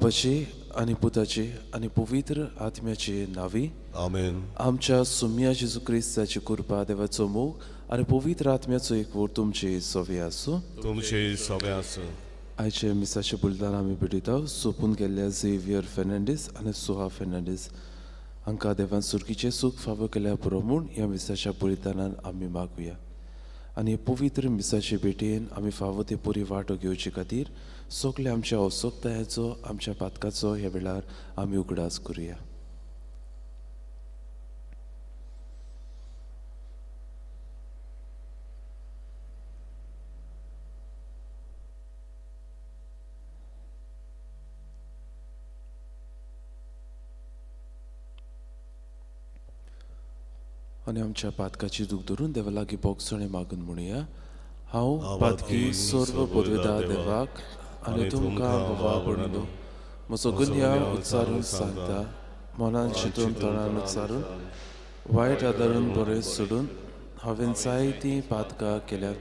बापाची आणि पुताची आणि पवित्र आत्म्याची नावी आमेन. आमच्या सुम्या जेजू क्रिस्ताची कृपा देवाचो मोग आणि पवित्र आत्म्याचो एकवट तुमची सवय आसूं. तुमचे सगळे आसूं. आयचे मिसाचे बुलदान आमी भेटयता सोपून गेल्ल्या झेवियर फेर्नांडीस आणि सुहा फेर्नांडीस हांकां देवान सुरगीचे सूख फावो केल्या पुरो म्हूण ह्या मिसाच्या बलिदानान आमी मागुया. आनी पवित्र मिसाचे भेटेन आमी फावो ते पुरी वाटो घेवचे खातीर सगळे आमच्या असोक्तायाचो आमच्या पातकाचो ह्या वेळार आमी उगडास करुया. आनी आमच्या पातकाची दूख धरून देवा लागीं बोगसणे मागून म्हणुया. हांव पातकी सर्व पदवेदार देवाक आनी तुमकां बाबा म्हणून म्हजो गुन्या उच्चारून सांगता, मनान चिंतून तोंडान उच्चारून वायट आदारून बरें सोडून हांवें जायतीं पातकां केल्यात.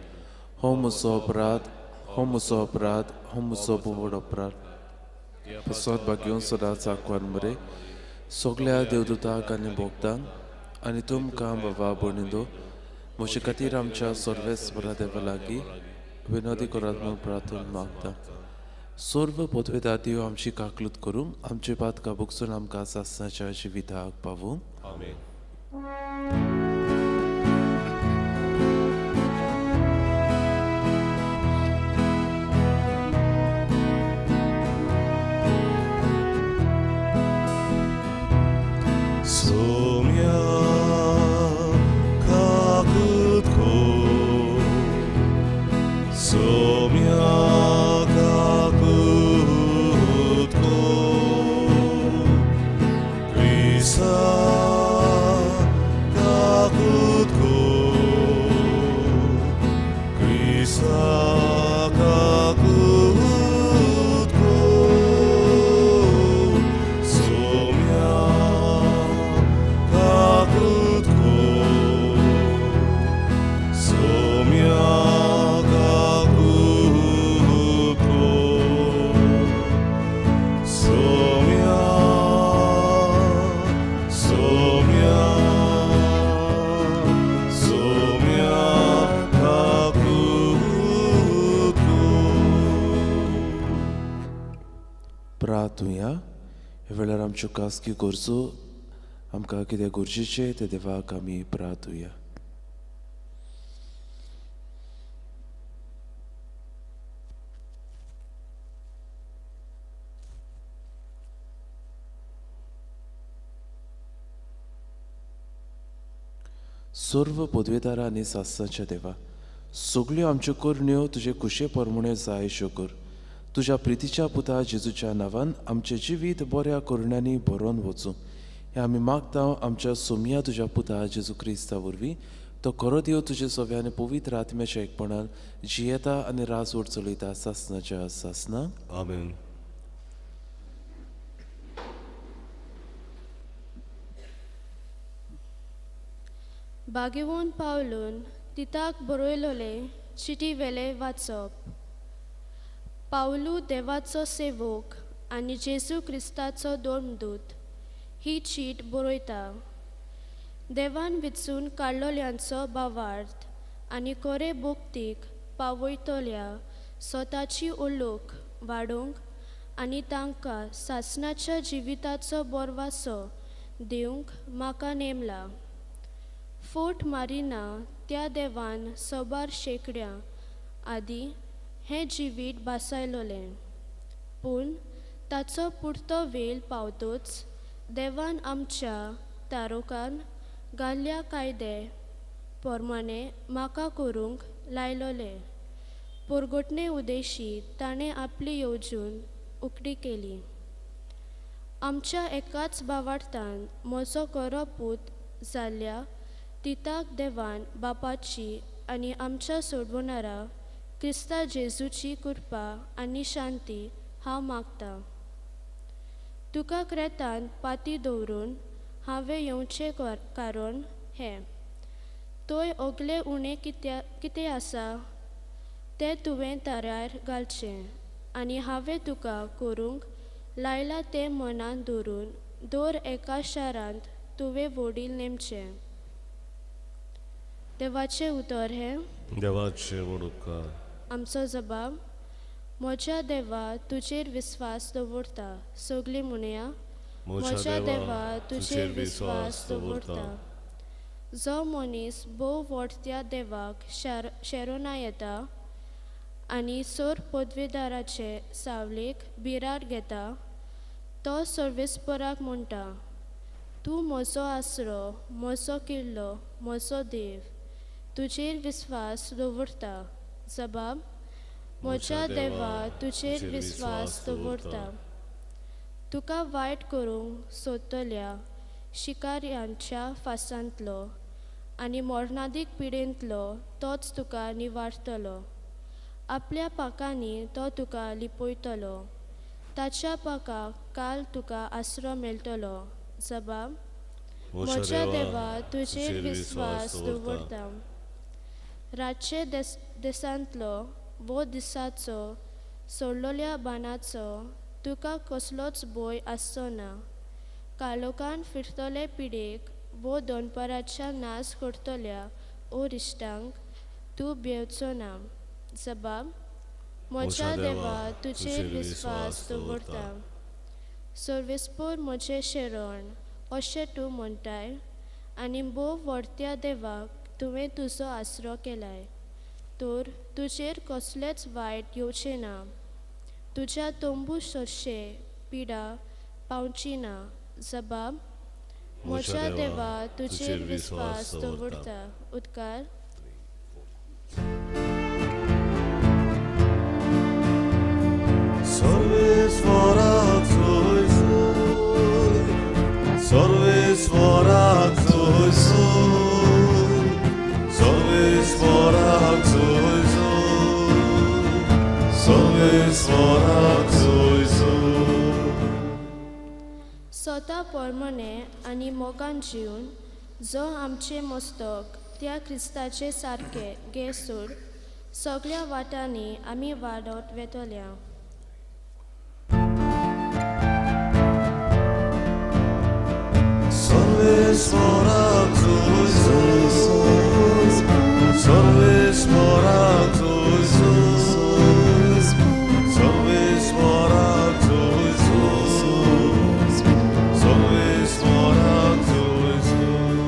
हो म्हजो अपराध, हो म्हजो अपराध, हो म्हजो व्हड अपराध. सदभाग घेवन सदांच आंकवान बरें सगळ्या देवदूतांक आनी भोगतांक आनी तुमकां बाबा भणिंदो म्हजे खातीर आमच्या सर्वेस्परा देवा लागीं विनोदी करात म्हूण प्रार्थना मागता. सर्व पदवेदार देव आमची काकलूत करूंक आमचे पातकां भोगसून आमकां सासणाच्या जिविताक पावूंक. सोम्या काकूतको, सोम्या काकूतको, क्रिसा काकूतको, क्रिसा काकूतको, सोम्या काकूतको, सोम्या काकूतको, सोम्या, सोम्या, सोम्या काकूतको. प्रार्थुया. ह्या वेळार आमच्यो कासकी गरजो आमकां कितें गरजेचें तें देवाक आमी प्रार्थुया. सर्व पदवेदार आनी सासणाच्या देवा, सगळ्यो आमच्यो करण्यो तुजे कुशे परमणे जाय कर. तुज्या प्रितीच्या पुता जेजूच्या नांवान आमचें जिवीत बऱ्या करण्यांनी भरोवन वचूं हें आमी मागता आमच्या सोम्या तुज्या पुता जेजू क्रिस्ता वरवीं. तो खरो देव तुजे सव्यान पवित्र आत्म्याच्या एकपणान जियेता आनी रास ओड चलयता सासणाच्या सासना. आमेन. बागेवून पावलून तिताक बरयलोले चिटी वेले वाचप. पावलू देवाचो सेवक आनी जेजू क्रिस्ताचो दोमदूत ही चीट बरयता. देवान विचून काडलोल्यांचो भावार्थ आनी कोरे भोगतीक पावयतल्या स्वताची ओळख वाडोवंक आनी तांकां सासणाच्या जिविताचो बोरवासो दिवंक म्हाका नेमला. फोट मारिना त्या देवान सोबार शेकड्या आदी हें जिवीत बासायलोलें, पूण ताचो पुर्तो वेळ पावतोच देवान आमच्या तारोकान घाल्ल्या कायदे पोरमाणे म्हाका करूंक लायलोले. परगटणे उदेशी ताणें आपली येवजून उक्ती केली. आमच्या एकाच भावार्थान म्हजो खरो पूत जाल्ल्या तिताक देवान बापाची आनी आमच्या सोडवणारा क्रिस्ता जेजूची कृपा आनी शांती हांव मागतां. तुका क्रेतान पाती दवरून हांवें येवचें कारण हें. तोय ओगले उणें कितें आसा तें तुवें ताऱ्यार घालचें आनी हांवें तुका करूंक लायला ते मनान दवरून दर एका शारांत तुवें वडील नेमचे. देवाचें उतर हें. देवाचे वडुकार. आमचो जबाब. म्हज्या देवा तुजेर विस्वास दवरता. सगळीं म्हणया. म्हज्या देवा तुजेर विस्वास दवरता. जो मनीस भोव व्हडत्या देवाक शेरोना येता आनी सोर पदवीदाराचे सावलेक बिरार घेता, तो सर्वेस्पराक म्हणटा, तूं म्हजो आसरो, म्हजो किल्लो, म्हजो देव. तुजेर विस्वास दवरता. जबाब. म्हज्या देवा तुजेर विस्वास दवरता. तुका वायट करूंक सोदतल्या शिकाऱ्यांच्या फासांतलो आनी मोर्नादीक पिडेंतलो तोच तुका निवारतलो. आपल्या पाकांनी तो तुका लिपयतलो. ताच्या पाकाक काल तुका आसरो मेळटलो. जबाब. म्हज्या देवा तुजेर विस्वास दवरता. रातचे दिसांतलो वो दिसाचो सोडलोल्या बानाचो तुका कसलोच भंय आसचो ना. कालोखान फिरतले पिडेक वो दोनपराच्या नाश करतल्या रिश्टांक तूं भियेवचो ना. जबाब. म्हज्या देवा तुजेर विस्वास दवरता. सर्वेस्पर म्हजें शेरण अशें तूं म्हणटाय आनी भोव व्हडत्या देवाक तुवें तुजो आसरो केलाय, तर तुजेर कसलेंच वायट येवचें ना. तुज्या तोंबू चडशे पिडा पावची ना. जबाब. म्हज्या देवा तुजेर विस्वास दवरता. उद्गार. सर्वेस्वराक सोय सोय, सर्वेस्वराक सोय सोय, सर्वेस्वराक सोय सोय, सर्वेस्वराक सोय सोय. स्वता पोरमणे आनी मोगान जिवन जो आमचे मस्तक त्या क्रिस्ताचे सारके घेसून सगळ्या वाटांनी आमी वाडत वेतल्या. सर्वेस्वराक सोय सोय, सर्वेस्वराक सोय सोय, सर्वेस्वराक सोय सोय, सर्वेस्वराक सोय सोय.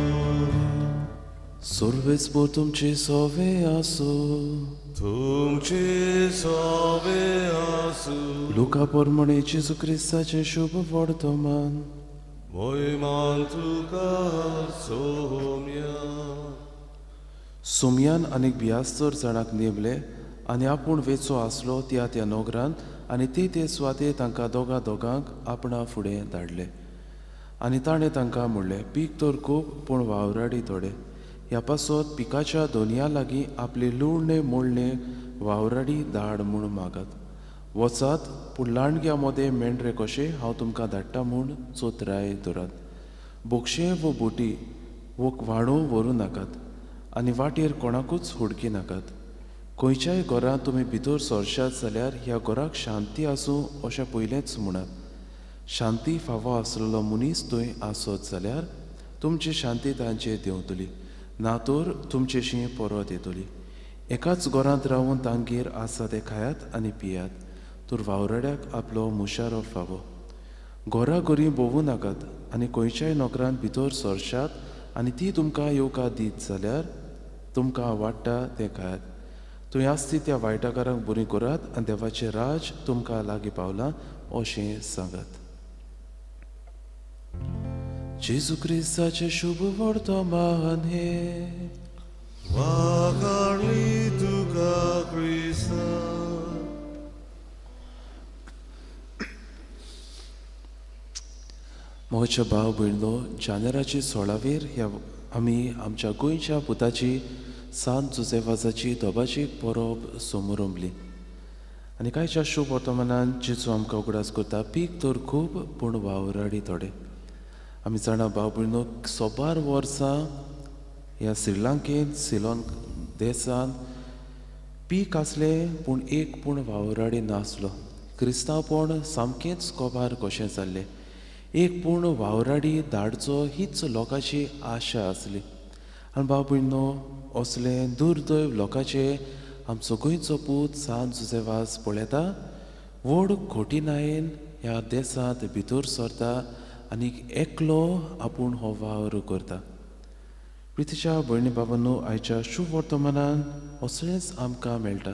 सर्वेस्पर तुमची सोवे आसू. तुमची सोवे आसू. लुका पोरमणे जेजू क्रिस्ताचे शुभ वर्तमान. मोयमान तुका सोम्या. सोमयान आनीक भियास्तर जाणांक नेमले आनी आपूण वेचो आसलो त्या नोगरांत आनी ते सुवाते तांकां दोगांक आपणा फुडें धाडले. आनी ताणें तांकां म्हणलें, पीक तर खूब पूण वावराडी थोडे. ह्या पासत पिकाच्या दोनया लागीं आपले लुणणे मोडणे वावराडी धाड म्हूण मागात. वचात पूण लांडग्या मोदे मेंढरे कशे हांव तुमकां धाडटा म्हूण चोत्राय धरात. बोक्षे वो बोटी वो व्हाणू व्हरू नाकात आनी वाटेर कोणाकूच हुडकी नाकात. खंयच्याय घरांत तुमी भितर सरशात जाल्यार ह्या घराक शांती आसूं अशें पयलेंच म्हणात. शांती फावो आसलेलो मनीस थंय आसत जाल्यार तुमची शांती तांचेर देंवतली, ना तर तुमचेशी परत येतली. एकाच घरांत रावून तांगेर आसा ते खायात आनी पियात, तर वावराड्याक आपलो मुशारो फावो. घोरा घरी भोवूं नाकात आनी खंयच्याय नोकरांत भितर सरशात आनी ती तुमकां येवकार दीत जाल्यार तुमकां वाडटा तें खायात. थंय आसती त्या वायटाकारांक बरी करात आनी देवाचें राज तुमकां लागीं पावलां अशें सांगात. जेजू क्रिस्ताचें शुभ वर्तमान हें. वाखाणली तुका क्रिस्ता. म्हज्या भाव भयणो, जानेराची 16वेर आमी आमच्या गोंयच्या पुताची सांत जोसेफाची धोबाची परब समारंभली. आनी कांयच्या शुभ वर्तमानान जेजू आमकां उगडास करता, पीक तर खूब पूण वावराडी थोडे. आमी जाणा भाव भयणो, 12 वर्सां ह्या श्रीलंकेन सिलोन देशांत पीक आसलें पूण एक पूण वावराडी नासलो. क्रिस्तांवपण सामकेंच कोबार कशें जाल्लें. एक पूर्ण वावराडी धाडचो हीच लोकांची आशा आसली. आनी भाव भयणो, असले दुर्दैव लोकांचे आमचो गोंयचो पूत सांत जुझेवास पळयता. व्हड खोटीनायेन ह्या देशांत भितर सरता आनी एकलो आपूण हो वावर करता. प्रितीच्या भयणी बाबांनो, आयच्या शुभ वर्तमानान असलेंच आमकां मेळटा.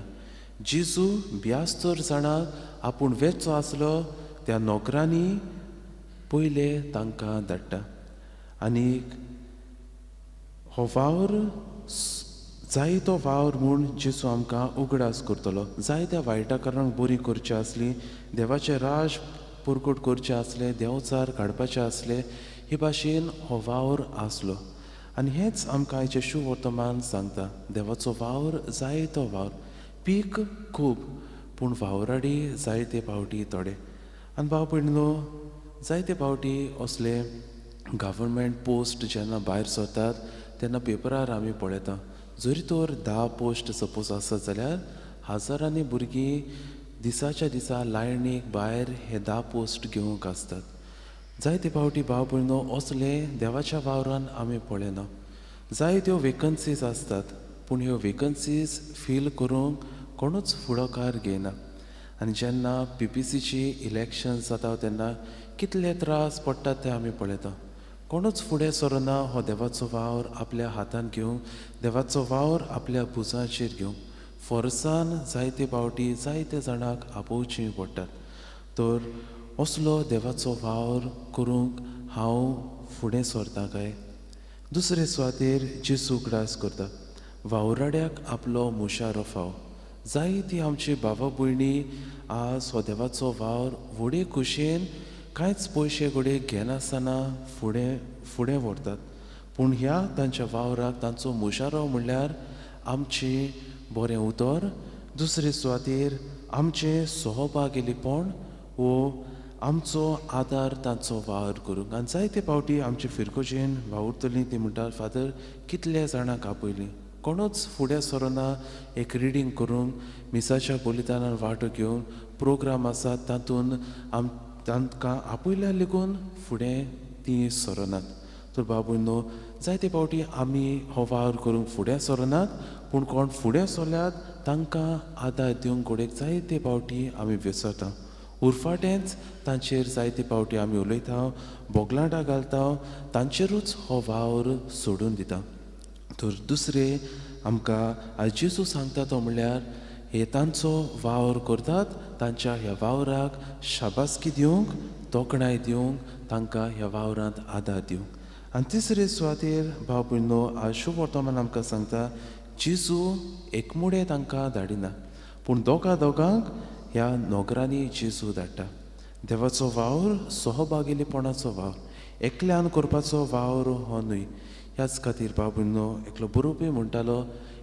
जेजू 72 जाणांक आपूण वेचचो आसलो त्या नोकरांनी पयले तांकां धाडटा. आनीक हो वावर जायतो वावर म्हूण जेजू आमकां उगडास करतलो. जायत्या वायटाकारांक बरी करची आसली, देवाचें राज पुरगूट करचें आसलें, देंवचार काडपाचें आसलें, हे भाशेन हो वावर आसलो. आनी हेंच आमकां आयचें शुभ वर्तमान सांगता. देवाचो वावर जायतो वावर, पीक खूब, पूण वावराडी जायते पावटी थोडे. आनी भाव भयणीनो, जायते पावटी असले गव्हर्मेंट पोस्ट जेन्ना भायर सरतात तेन्ना पेपरार आमी पळयता. जरी तर 10 पोस्ट सपोज आसत जाल्यार हजारांनी भुरगीं दिसाच्या दिसा लायनीक भायर हे 10 पोस्ट घेवंक आसतात. जायते पावटी भाव भयणो असले देवाच्या वावरान आमी पळयना. जायत्यो वेकन्सीज आसतात, पूण ह्यो वेकन्सीज फील करूंक कोणूच फुडाकार घेयना. आनी जेन्ना PPCची इलेक्शन जाता तेन्ना कितले त्रास पडटात ते आमी पळयता. कोणूच फुडें सरना हो देवाचो वावर आपल्या हातान घेवंक, देवाचो वावर आपल्या भुजाचेर घेवंक. फोर्सान जायते पावटी जायते जाणांक आपोवचीं पडटात. तर असलो देवाचो वावर करूंक हांव फुडें सरतां काय? दुसरे सुवातेर जेजू उगडास करता. वावराड्याक आपलो मुशारो फाव. जायतीं आमची भावा भयणी आज हो देवाचो वावर व्हडे खुशेन कांयच पयशे घोडे घेनासतना फुडें व्हरतात. पूण ह्या तांच्या वावराक तांचो मुशारो म्हणल्यार आमची बरें उतर, दुसरे सुवातेर आमचें सहभागिलीपण वो आमचो आदार तांचो वावर करूंक. आनी जायते पावटी आमचे फिरकोजेन वावुरतलीं ती म्हणटात, फादर कितले जाणांक आपयलीं, कोणूच फुडें सरना एक रिडींग करूंक, मिसाच्या बलिदानान वांटो घेवन प्रोग्राम आसात तातूंत तांकां आपयल्या लेगून फुडें तीं सरनात. तर बाबूनो, जायते पावटी आमी हो वावर करूंक फुडें सरनात, पूण कोण फुडें सरल्यात तांकां आदार दिवंक घोडेक जायते पावटी आमी विसरता. उरफाटेंच तांचेर जायते पावटी आमी उलयता, बोगलांटां घालता, तांचेरूच हो वावर सोडून दिता. तर दुसरे आमकां आयज जेजू सांगता तो म्हणल्यार हे तांचो वावर करतात, तांच्या ह्या वावराक शाबासकी दिवंक, तोखणाय दिवंक, तांकां ह्या वावरांत आदार दिवंक. आनी तिसरे सुवातेर भाव भयणो, आज शुभ वर्तमान आमकां सांगता जेजू एकमुडे तांकां धाडिना, पूण दोगांक ह्या नोकरांनी जेजू धाडटा. देवाचो वावर सहभागिलीपणाचो वावर, एकल्यान करपाचो वावर हो न्हय. ह्याच खातीर भाव भयणो, एकलो बरोवपी म्हणटालो,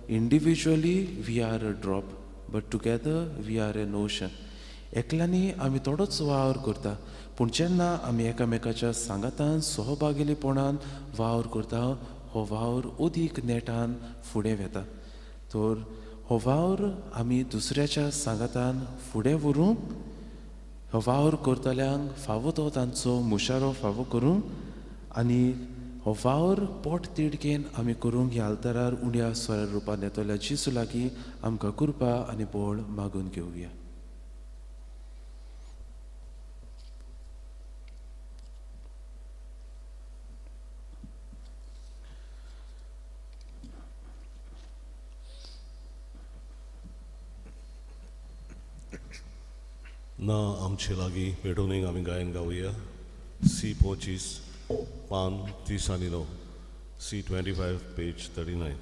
individually we are a drop but together we are an ocean. एकल्यांनी आमी थोडोच वावर करता, पूण जेन्ना आमी एकामेकाच्या सांगातान सहभागिलीपणान वावर करता, हो वावर अदीक नेटान फुडें वेता. तर हो वावर आमी दुसऱ्याच्या सांगातान फुडें व्हरूंक, हो वावर करतल्यांक फावो तो तांचो मुशारो फावो करूंक, आनी हो वावर पोट तिडकेन आमी करूंक ह्या आल्तारार उण्या स्वरा रुपान येतल्या जेजू लागीं आमकां कृपा आनी बळ मागून घेवया. ना आमचे लागीं पेडोनीक आमी गायन गावया. C25 पान 30 C25 पेज 39.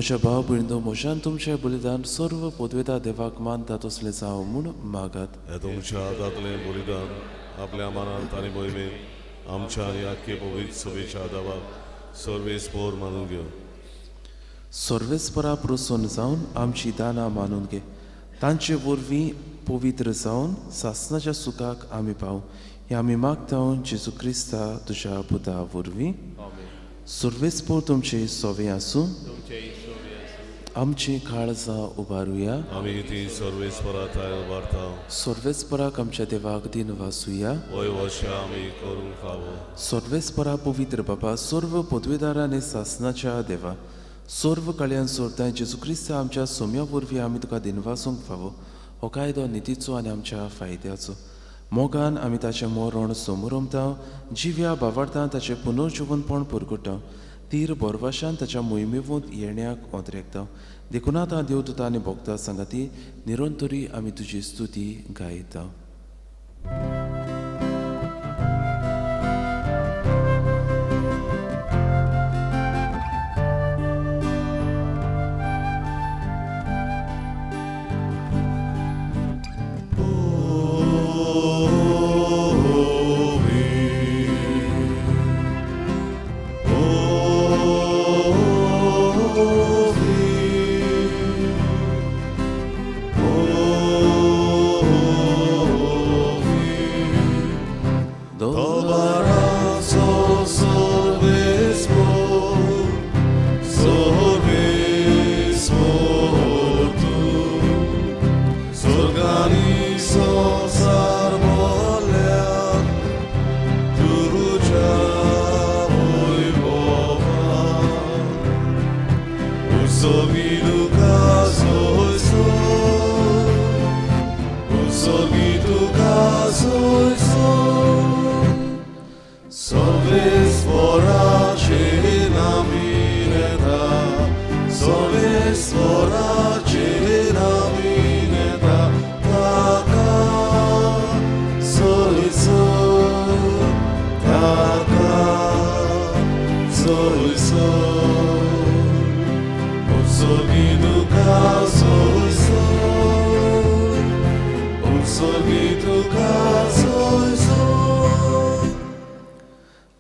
म्हज्या भाव भयणीनो म्हज्यान तुमचें बलिदान सर्व पदवेदा देवाक मानता तसलें जावं म्हूण मागात. हे तुमच्या हातांतलें बलिदान आपल्या मनांत आनी मोहिमेंत आमच्या आनी आख्खे पवित्र सभेच्या देवाक सर्वेस्पोर मानून घेव. सर्वेस्परा प्रसन्न जावन आमची दानां मानून घे. तांचे वरवीं पवित्र जावन सासणाच्या सुखाक आमी पावूं हें आमी मागता जेजू क्रिस्ता तुज्या पुता वरवीं. सर्वेस्पोर तुमचे सोवे आसूं आमची काळजां उबारुया. आमी ती सर्वेस्पराताय उबारता. सर्वेस्पराक आमच्या देवाक दिन वासुया. वय वर्षा आमी करूंक फावो. सर्वेस्परा पवित्र बाबा सर्व पदवेदार आनी सासणाच्या देवा सर्व कळ्यान सोरताय जेजू क्रिस्ता आमच्या सोम्या वरवीं आमी तुका दिनवासूंक फावो. हो कायदो नितीचो आनी आमच्या फायद्याचो. मोगान आमी ताचें मरण समोरमता. जिव्या बावार्थान ताचें पुनर्जीवनपण परगटा. तीर बोरवाशान ताच्या मोहिमेवूंत येण्याक ओद्रेकता. देखून आतां देवदूतां आनी भोगता सांगाती निरंतरी आमी तुजी स्तुती गायता.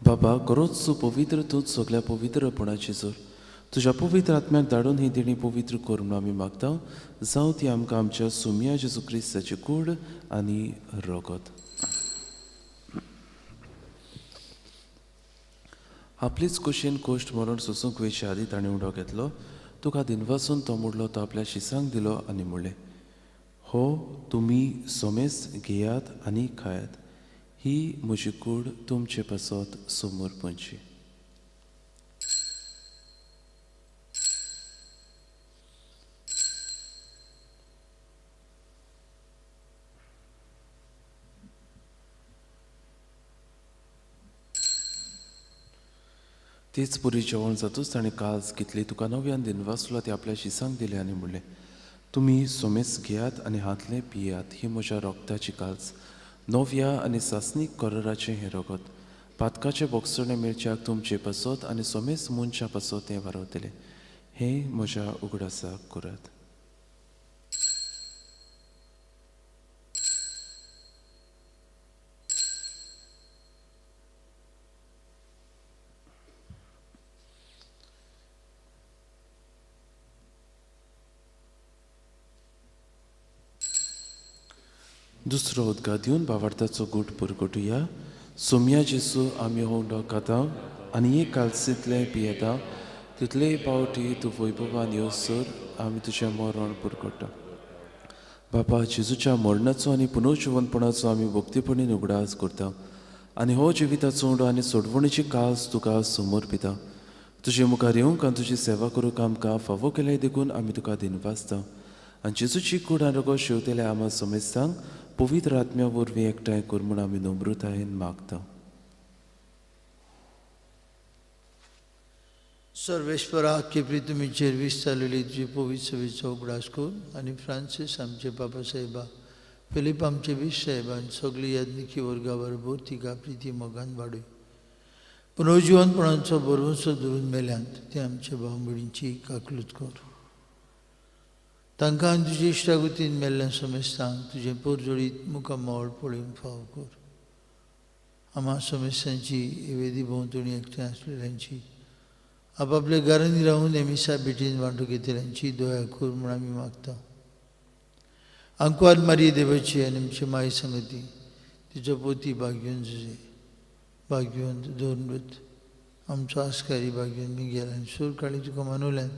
बाबा खरोच पवित्र तूं सगळ्या पवित्रपणाची जोर. तुज्या पवित्र आत्म्याक धाडून ही देणी पवित्र कर म्हूण आमी मागता. जावं ती आमकां आमच्या सोम्या जेजू क्रिस्ताची कूड आनी रगत. आपलीच कुशीन कोश्ट मरण सोसूंक वेचे आदी ताणें उडो घेतलो. तुका दिनवासून तो मोडलो तो आपल्या शिसांक दिलो आनी म्हणलें, हो तुमी सोमेस घेयात आनी खायात. ही म्हजी कूड तुमचे पासत समोर पंची. तेच पुरी जेवण जातूच ताणें काज कितली तुका नव्यान दिनवासलो ते आपल्या शिसांक दिले आनी म्हणलें, तुमी सोमेस घेयात आनी हातले पियात. ही म्हज्या रोगताची काज नव्या आनी सासनीक कोराचें हें रगत. पातकाचे बोगसणे मिरच्याक तुमचे पासत आनी सोमेस मनशा पासत तें वारवतलें. हें म्हज्या उगडासाक करात. दुसरो उदका दिवन बावार्थाचो गूट पुरगटुया. सोम्या जेसू आमी हो उंडो खाता आनी एक कालसीतलें पियेता. तितलेय पावटी तूं वैभवान येवसर आमी तुजें मरण पुरगटा. बापा जेजूच्या मरणाचो आनी पुनर्जीवनपणाचो आमी भक्तीपणीन उगडास करता आनी हो जिविताचो उंडो आनी सोडवणीची काज तुका समोर पिता. तुजे मुखार येवंक आनी तुजी सेवा करूंक आमकां फावो केल्याय देखून आमी तुका दिनवासता. आनी जेजूची कूड आनी रगत शेवतेले आमा समेस्तांक पवित्र आत्म्या वरवीं एकठांय कर म्हूण आमी नम्रतायेन मागता. सर्वेस्परा आख्खे प्रितुमीचेर विस्तारलेली तुजी पवित्र सभेचो उगडास कर आनी फ्रांसीस आमचे बाबा साहेबा, फिलीप आमचे बीश साहेबान सगळी यादनिकी वर्गा बरोबर तिका प्रिती मोगान वाडय. पुनर्जीवनपणाचो बरोवचो धरून मेल्यांत ते आमच्या भाव भयणींची काकलूत कर. तांकां आनी तुजे इश्टागतीन मेल्ल्या समेस्तांक तुजें पोरजोडीत मुखार मोळ पळोवन फाव कर. आम्हा समेस्तांची वेदी भोंवतणी एकठांय आसलेल्यांची आपापल्या घरांनी रावून एमिसा बेटीन वांटो घेतल्यांची दया कर म्हूण आमी मागता. आंकवार मारी देवाची आनी आमची माय संगती तिचो पोती भाग्योन झुजे भाग्योन दवरत आमचो आस्कारी भाग्योन मिगेल आनी सूर काळी तुका मानवल्यान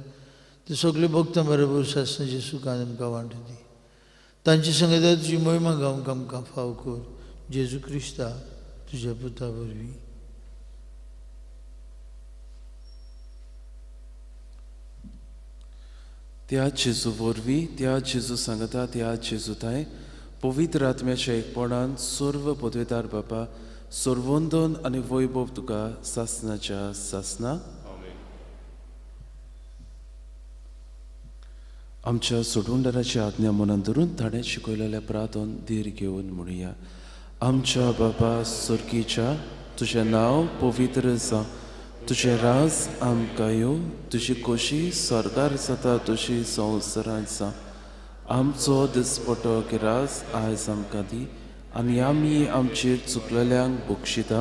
ते सगळे भक्तां बरोबर सासणाचे सुखान आमकां वांटो दी. तांची संगता तुजी महिमा गावंक आमकां फाव कर. जेजू क्रिस्ता तुज्या पुता वरवीं. त्या जेजू वरवीं त्या जेजू सांगता त्या जेजूताय पवित्र आत्म्याच्या एकपणान सर्व पदवेदार बाबा सर्वोंदन आनी वैभव तुका सासनाच्या सासना. आमच्या सोडवणदाराची आज्ञा मनात धरून ताणें शिकयलेल्या प्रार्थन धीर घेवन म्हणुया. आमच्या बाबा सुर्गीच्या तुजें नांव पवित्र जावं. तुजें राज आमकां येवं. तुजी खोशी स्वर्गार जाता तशी संवसारांत जावं. आमचो दिसपटो गिरास आयज आमकां दी आनी आमी आमचेर चुकलेल्यांक बक्षिता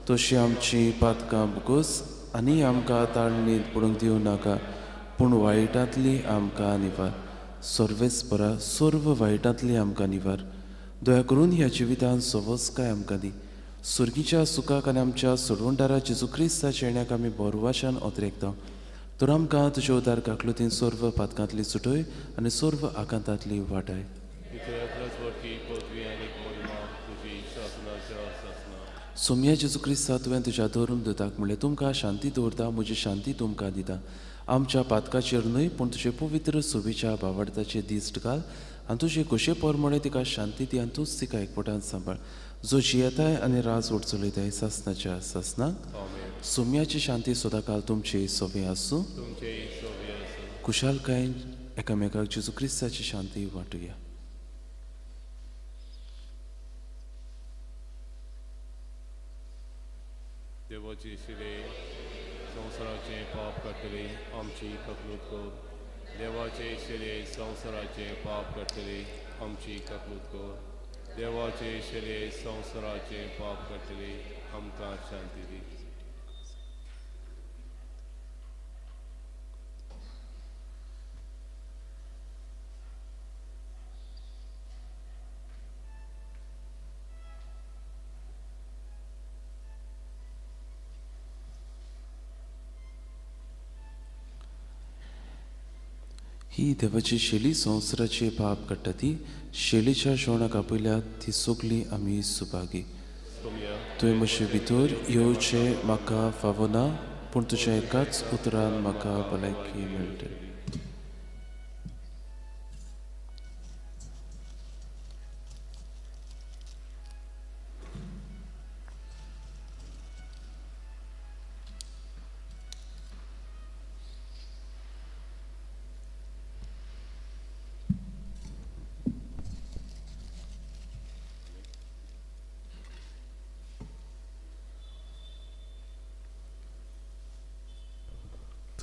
तशी आमची पातकां बुगोस आनी आमकां ताळणीत पडूंक दिवं नाका पूण वायटांतली आमकां निवार. सर्वेस्परा सर्व वायटांतली आमकां निवार. दया करून ह्या जिवितांत सवस्काय आमकां दी. सुर्गीच्या सुखाक आनी आमच्या सोडवणदारा जेजू क्रिस्ताच्या येण्याक आमी बोरवाशान ओतरेकता. तर आमकां तुज्या उदार काकलुतीन सर्व पातकांतली सुटय आनी सर्व आकांतांतली वाटाय. सोम्या जेजू क्रिस्ता तुवें तुज्या धर्म दुताक म्हणलें तुमकां शांती दवरता म्हजी शांती तुमकां दिता. आमच्या पातकाचेर न्हय पूण तुजे पवित्र सोबीच्या बावडताचेर दिश्ट घाल आनी तुजे खोशे पोरमणे तिका शांती दी आनी तूंच तिका एकवटान सांबाळ. जो जियेताय आनी राज ओड चलयताय सासनाच्या सासनाक. सोम्याची शांती सदांकाल तुमचे सोबे आसूं. कुशालकायेन एकामेकाक जेजू क्रिस्ताची शांती वांटुया. देवाची शिले संवसाराचे पाप काडटले आमची काकलूत कर. देवाचे शिले संवसाराचे पाप काडटले आमची काकलूत कर. देवाचे शिले संवसाराचे पाप काडटले आमकां शांती दी. ही देवाची शेली संवसाराचे पाप काडटा ती शेलीच्या जेवणाक आपयल्या ती सगळी आमी सुभागी. तुवें म्हजे भितर येवचें म्हाका फावना पूण तुज्या एकाच उतरान म्हाका भलायकी मेळटा.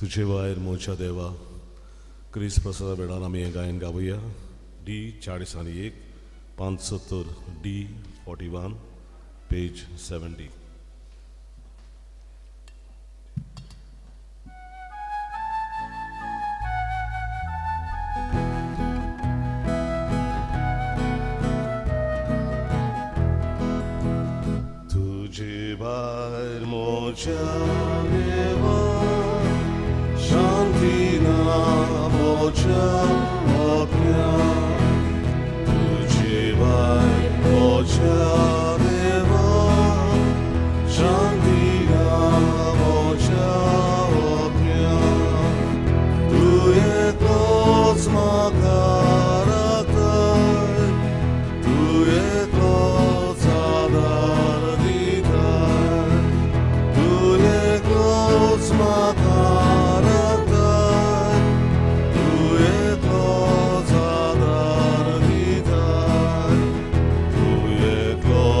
तुझे वायर मोच्या देवा क्रिस प्रसाद बेडान आमी हें गायन गावया. D41 75 D41 page 70. तुझे वायर मोच्या देवा Shantina moja ognia, tuझे vai moja deva. Shantina moja ognia, tu eklos makaratai, tu eklos adarditai, tu eklos makaratai. Glory.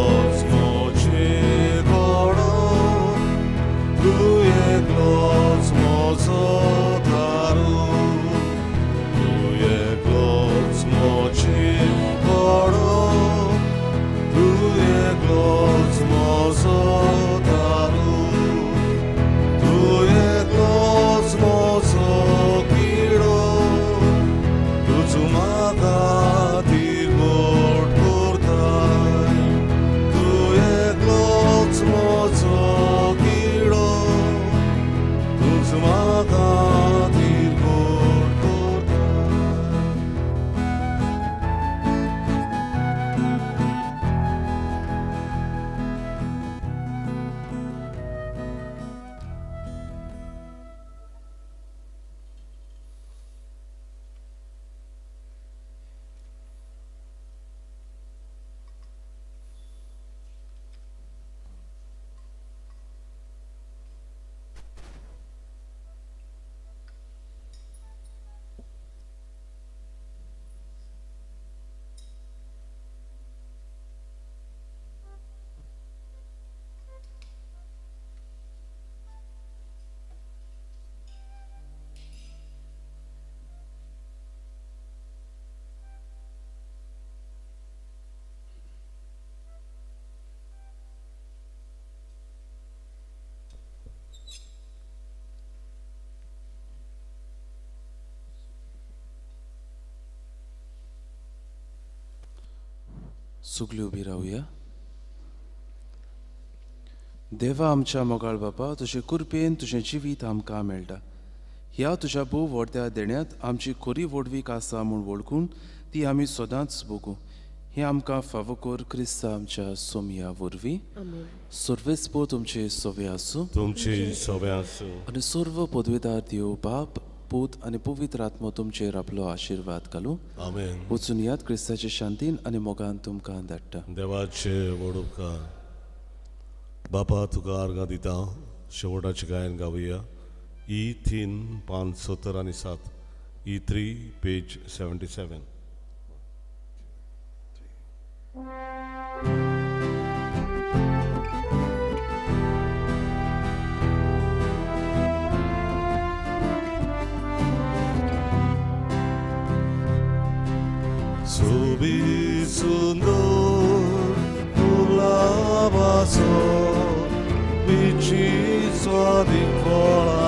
सगळी उभी रावया. देवा आमच्या मोगाळ बापा, तुजे कृपेन तुझें जिवीत आमकां मेळटा. ह्या तुज्या भोव व्हडल्या देण्यात आमची खरी वडवीक आसा म्हूण वळखून ती आमी सदांच भोगू. हें आमकां फावो कर क्रिस्ता आमच्या सोमया वरवीं. सर्वेस्पो तुमचे सोवे आसूं. तुमची सवय आसूं. आनी सर्व पदवेदार देव बाप, पूत आनी पवित्र आत्मो तुमचेर आपलो आशिर्वाद घालूं. आमेन. वचून यात क्रिस्ताचे शांतीन आनी मोगान तुमकां धाडटा. देवाचे व्हड उपकार. बापा तुका आर्गां दिता. शेवटाचें गायन गावया. E3 570 आनी 7. E3 page 77. Subisundor ulavaso, vicino di cola